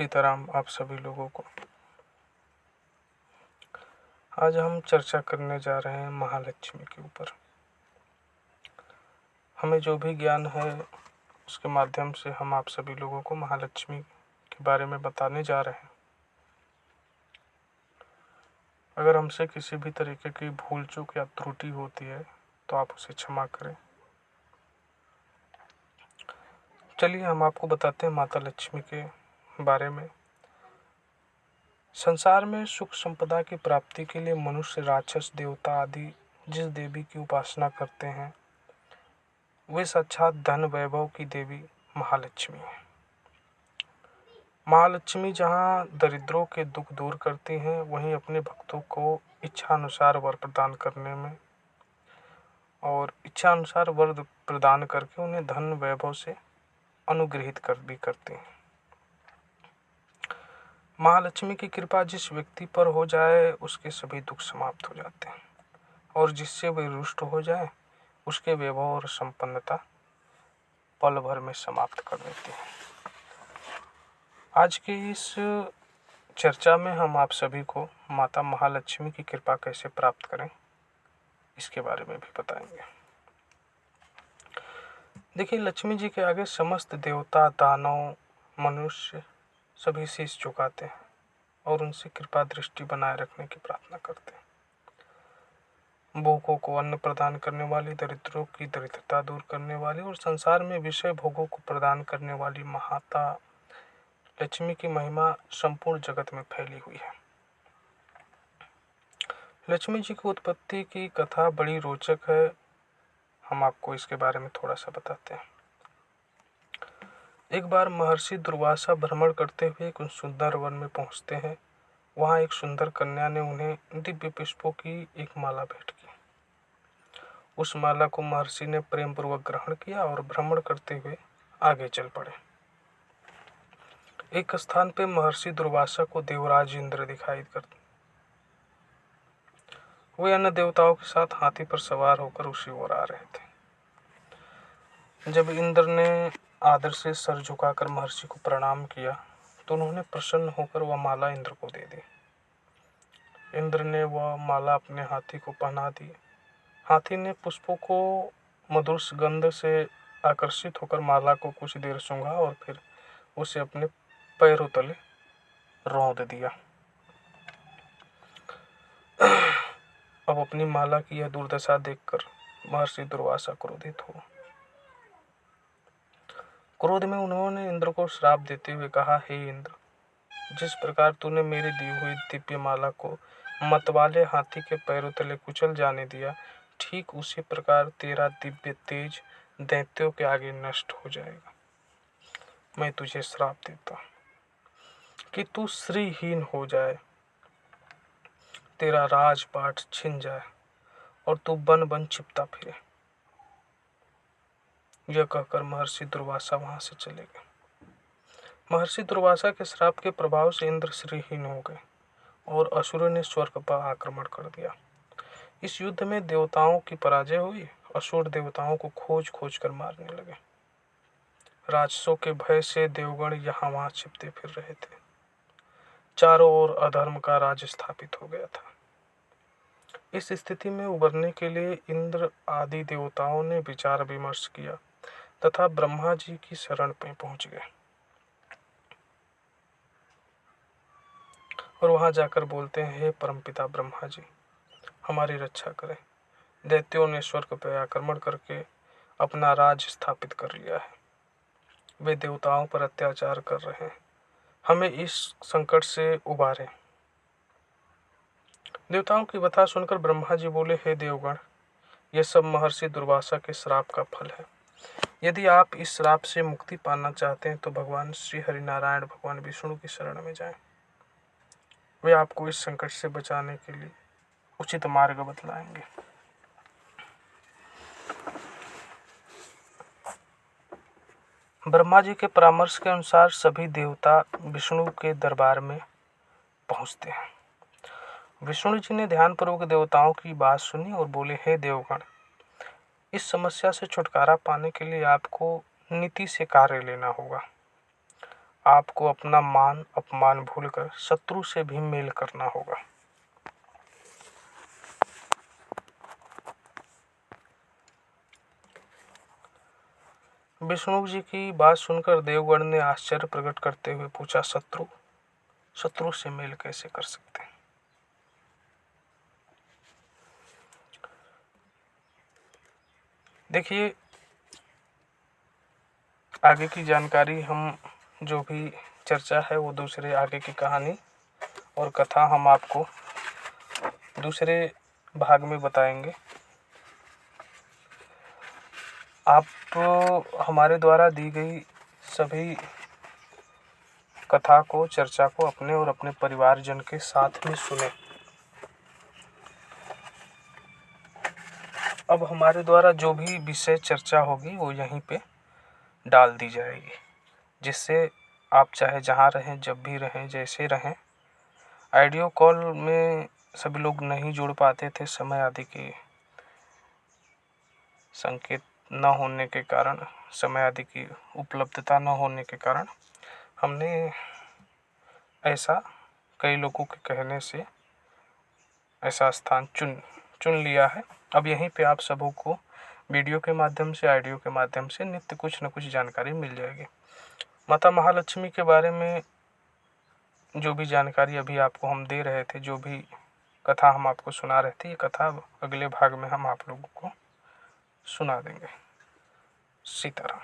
सीताराम आप सभी लोगों को। आज हम चर्चा करने जा रहे हैं महालक्ष्मी के ऊपर। हमें जो भी ज्ञान है उसके माध्यम से हम आप सभी लोगों को महालक्ष्मी के बारे में बताने जा रहे हैं। अगर हमसे किसी भी तरीके की भूल चूक या त्रुटि होती है तो आप उसे क्षमा करें। चलिए हम आपको बताते हैं माता लक्ष्मी के बारे में। संसार में सुख संपदा की प्राप्ति के लिए मनुष्य, राक्षस, देवता आदि जिस देवी की उपासना करते हैं वे साक्षात धन वैभव की देवी महालक्ष्मी है। महालक्ष्मी जहाँ दरिद्रों के दुख दूर करती हैं, वहीं अपने भक्तों को इच्छा अनुसार वर प्रदान करने में और इच्छा अनुसार वर प्रदान करके उन्हें धन वैभव से अनुग्रहित करती हैं। महालक्ष्मी की कृपा जिस व्यक्ति पर हो जाए उसके सभी दुख समाप्त हो जाते हैं और जिससे वे रुष्ट हो जाए उसके वैभव और संपन्नता पल भर में समाप्त कर देती है। आज की इस चर्चा में हम आप सभी को माता महालक्ष्मी की कृपा कैसे प्राप्त करें इसके बारे में भी बताएंगे। देखिए, लक्ष्मी जी के आगे समस्त देवता, दानव, मनुष्य सभी शीश झुकाते हैं और उनसे कृपा दृष्टि बनाए रखने की प्रार्थना करते हैं। भूखों को अन्न प्रदान करने वाली, दरिद्रों की दरिद्रता दूर करने वाली और संसार में विषय भोगों को प्रदान करने वाली माता लक्ष्मी की महिमा संपूर्ण जगत में फैली हुई है। लक्ष्मी जी की उत्पत्ति की कथा बड़ी रोचक है। हम आपको इसके बारे में थोड़ा सा बताते हैं। एक बार महर्षि दुर्वासा भ्रमण करते हुए एक सुंदर वन में पहुंचते हैं। वहां एक सुंदर कन्या ने उन्हें दिव्य पुष्पों की एक माला भेंट की। उस माला को महर्षि ने प्रेम पूर्वक ग्रहण किया और भ्रमण करते हुए आगे चल पड़े। एक स्थान पे महर्षि दुर्वासा को देवराज इंद्र दिखाई करते। वे अन्य देवताओं के साथ हाथी पर सवार होकर उसी ओर आ रहे थे। जब इंद्र ने आदर से सर झुकाकर महर्षि को प्रणाम किया तो उन्होंने प्रसन्न होकर वह माला इंद्र को दे दी। इंद्र ने वह माला अपने हाथी को पहना दी। हाथी ने पुष्पों को मधुर सुगंध से आकर्षित होकर माला को कुछ देर सूंघा और फिर उसे अपने पैरों तले रौंद दिया। अब अपनी माला की यह दुर्दशा देखकर महर्षि दुर्वासा क्रोधित हुआ। क्रोध में उन्होंने इंद्र को श्राप देते हुए कहा, हे इंद्र, जिस प्रकार तूने मेरी दी हुई दिव्य माला को मतवाले हाथी के पैरों तले कुचल जाने दिया, ठीक उसी प्रकार तेरा दिव्य तेज दैत्यों के आगे नष्ट हो जाएगा। मैं तुझे श्राप देता कि तू श्रीहीन हो जाए, तेरा राजपाट छिन जाए और तू बन बन छिपता फिरे। यह कहकर महर्षि दुर्वासा वहां से चले गए। महर्षि दुर्वासा के श्राप के प्रभाव से इंद्र श्रीहीन हो गए और असुरों ने स्वर्ग पर आक्रमण कर दिया। इस युद्ध में देवताओं की पराजय हुई। असुर देवताओं को खोज खोज कर मारने लगे। राक्षसों के भय से देवगण यहाँ वहां छिपते फिर रहे थे। चारों ओर अधर्म का राज स्थापित हो गया था। इस स्थिति में उबरने के लिए इंद्र आदि देवताओं ने विचार विमर्श किया तथा ब्रह्मा जी की शरण में पहुंच गए और वहां जाकर बोलते हैं, हे परमपिता ब्रह्मा जी, हमारी रक्षा करें। दैत्यों ने स्वर्ग पर आक्रमण करके अपना राज स्थापित कर लिया है। वे देवताओं पर अत्याचार कर रहे हैं। हमें इस संकट से उबारें। देवताओं की बता सुनकर ब्रह्मा जी बोले, हे देवगण, यह सब महर्षि दुर्वासा के श्राप का फल है। यदि आप इस श्राप से मुक्ति पाना चाहते हैं तो भगवान श्री हरिनारायण, भगवान विष्णु की शरण में जाएं। वे आपको इस संकट से बचाने के लिए उचित मार्ग बतलाएंगे। ब्रह्मा जी के परामर्श के अनुसार सभी देवता विष्णु के दरबार में पहुंचते हैं। विष्णु जी ने ध्यानपूर्वक देवताओं की बात सुनी और बोले, हे देवगण, इस समस्या से छुटकारा पाने के लिए आपको नीति से कार्य लेना होगा। आपको अपना मान अपमान भूलकर शत्रु से भी मेल करना होगा। विष्णु जी की बात सुनकर देवगण ने आश्चर्य प्रकट करते हुए पूछा, शत्रु से मेल कैसे कर सकते हैं? देखिए, आगे की जानकारी हम जो भी चर्चा है वो दूसरे आगे की कहानी और कथा हम आपको दूसरे भाग में बताएंगे। आप हमारे द्वारा दी गई सभी कथा को, चर्चा को अपने और अपने परिवारजन के साथ में सुने। अब हमारे द्वारा जो भी विषय चर्चा होगी वो यहीं पे डाल दी जाएगी, जिससे आप चाहे जहाँ रहें, जब भी रहें, जैसे रहें। ऑडियो कॉल में सभी लोग नहीं जुड़ पाते थे, समय आदि की संकेत न होने के कारण, समय आदि की उपलब्धता न होने के कारण हमने ऐसा कई लोगों के कहने से ऐसा स्थान चुन लिया है। अब यहीं पे आप सबों को वीडियो के माध्यम से, ऑडियो के माध्यम से नित्य कुछ न कुछ जानकारी मिल जाएगी। माता महालक्ष्मी के बारे में जो भी जानकारी अभी आपको हम दे रहे थे, जो भी कथा हम आपको सुना रहे थे, ये कथा अगले भाग में हम आप लोगों को सुना देंगे। सीताराम।